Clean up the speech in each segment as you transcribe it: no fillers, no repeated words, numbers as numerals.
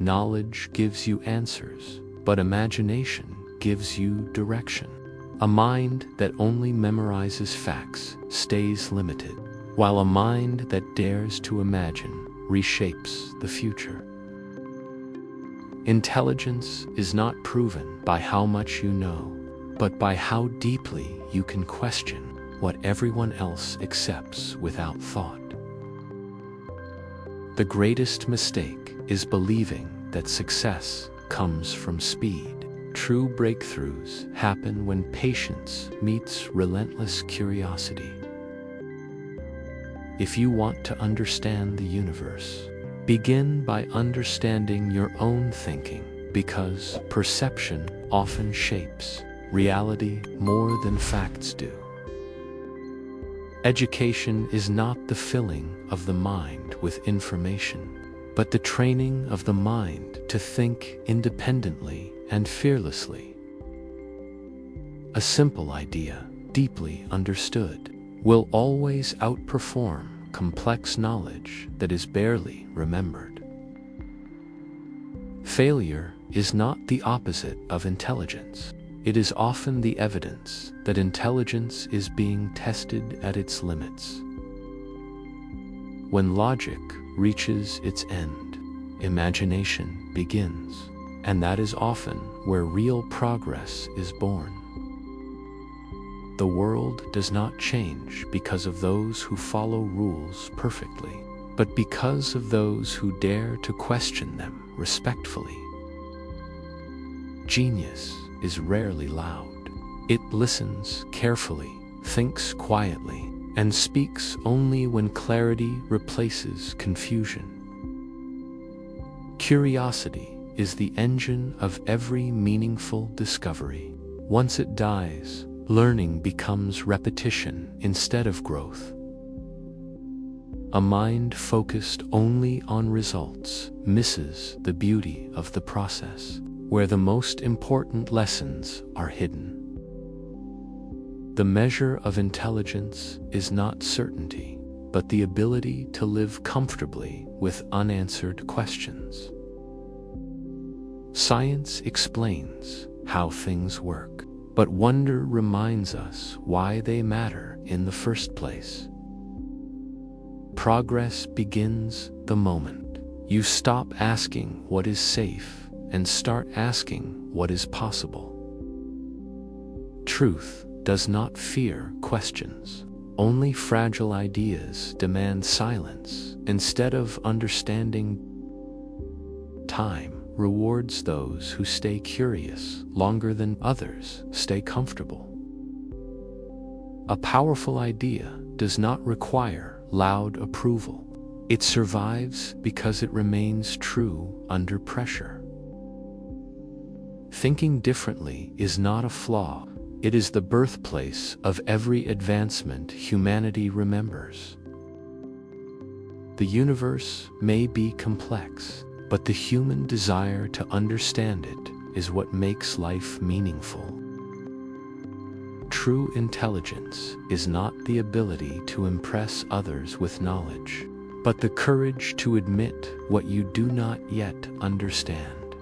Knowledge gives you answers, but imagination gives you direction. A mind that only memorizes facts stays limited, while a mind that dares to imagine reshapes the future. Intelligence is not proven by how much you know, but by how deeply you can question what everyone else accepts without thought. The greatest mistake is believing that success comes from speed. True breakthroughs happen when patience meets relentless curiosity. If you want to understand the universe, begin by understanding your own thinking, because perception often shapes reality more than facts do. Education is not the filling of the mind with information, but the training of the mind to think independently and fearlessly. A simple idea, deeply understood, will always outperform complex knowledge that is barely remembered. Failure is not the opposite of intelligence. It is often the evidence that intelligence is being tested at its limits. When logic reaches its end, imagination begins, and that is often where real progress is born. The world does not change because of those who follow rules perfectly, but because of those who dare to question them respectfully. Genius is rarely loud. It listens carefully, thinks quietly, and speaks only when clarity replaces confusion. Curiosity is the engine of every meaningful discovery. Once it dies, learning becomes repetition instead of growth. A mind focused only on results misses the beauty of the process, where the most important lessons are hidden. The measure of intelligence is not certainty, but the ability to live comfortably with unanswered questions. Science explains how things work, but wonder reminds us why they matter in the first place. Progress begins the moment you stop asking what is safe and start asking what is possible. Truth does not fear questions. Only fragile ideas demand silence instead of understanding. Time rewards those who stay curious longer than others stay comfortable. A powerful idea does not require loud approval. It survives because it remains true under pressure. Thinking differently is not a flaw. It is the birthplace of every advancement humanity remembers. The universe may be complex, but the human desire to understand it is what makes life meaningful. True intelligence is not the ability to impress others with knowledge, but the courage to admit what you do not yet understand.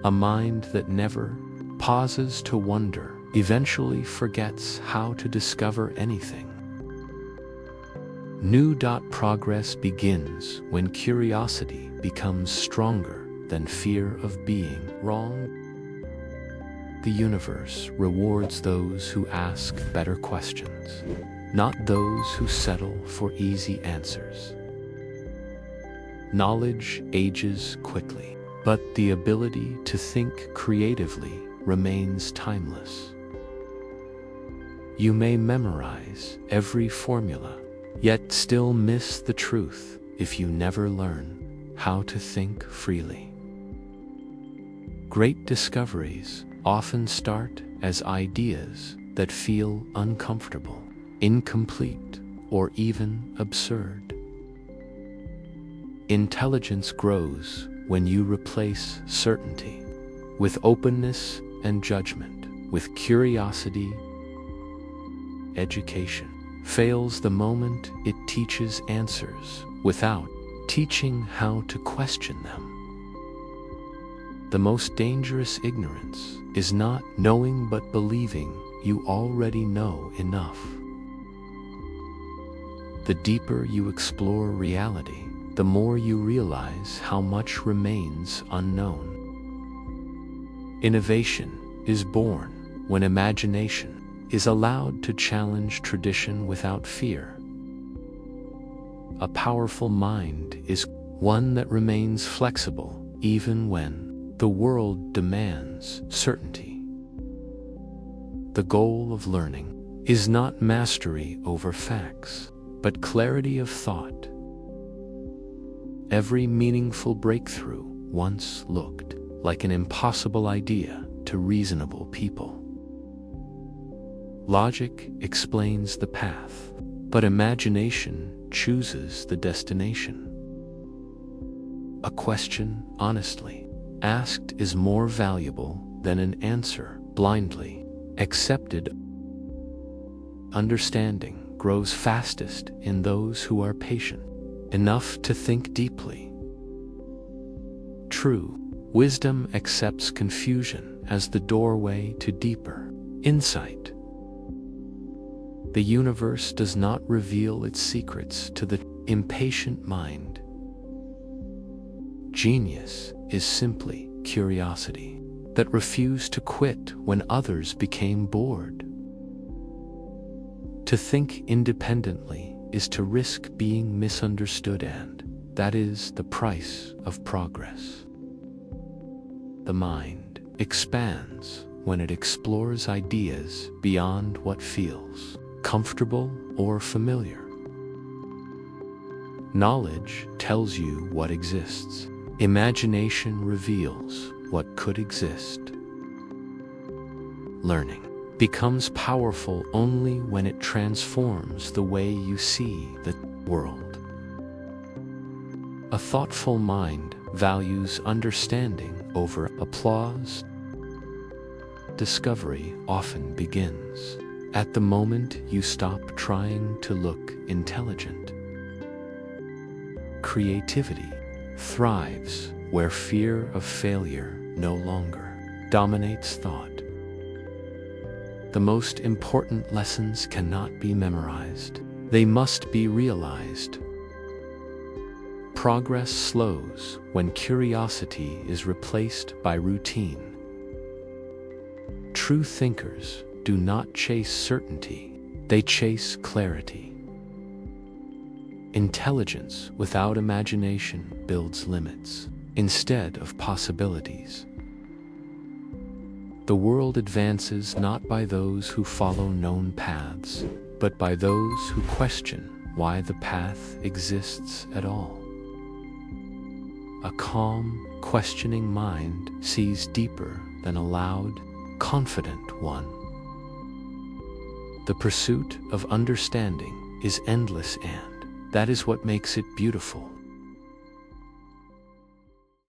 A mind that never pauses to wonder eventually forgets how to discover anything. Progress begins when curiosity becomes stronger than fear of being wrong. The universe rewards those who ask better questions, not those who settle for easy answers. Knowledge ages quickly, but the ability to think creatively remains timeless. You may memorize every formula, yet still miss the truth if you never learn how to think freely. Great discoveries often start as ideas that feel uncomfortable, incomplete, or even absurd. Intelligence grows when you replace certainty with openness and judgment, with curiosity. Education fails the moment it teaches answers without teaching how to question them. The most dangerous ignorance is not knowing but believing you already know enough. The deeper you explore reality, the more you realize how much remains unknown. Innovation is born when imagination is allowed to challenge tradition without fear. A powerful mind is one that remains flexible even when the world demands certainty. The goal of learning is not mastery over facts, but clarity of thought. Every meaningful breakthrough once looked like an impossible idea to reasonable people. Logic explains the path, but imagination chooses the destination. A question honestly asked is more valuable than an answer blindly accepted. Understanding grows fastest in those who are patient enough to think deeply. True wisdom accepts confusion as the doorway to deeper insight. The universe does not reveal its secrets to the impatient mind. Genius is simply curiosity that refused to quit when others became bored. To think independently is to risk being misunderstood, and that is the price of progress. The mind expands when it explores ideas beyond what feels comfortable or familiar. Knowledge tells you what exists. Imagination reveals what could exist. Learning becomes powerful only when it transforms the way you see the world. A thoughtful mind values understanding over applause. Discovery often begins at the moment you stop trying to look intelligent. Creativity thrives where fear of failure no longer dominates thought. The most important lessons cannot be memorized. They must be realized. Progress slows when curiosity is replaced by routine. True thinkers do not chase certainty, they chase clarity. Intelligence without imagination builds limits instead of possibilities. The world advances not by those who follow known paths, but by those who question why the path exists at all. A calm, questioning mind sees deeper than a loud, confident one. The pursuit of understanding is endless, and that is what makes it beautiful.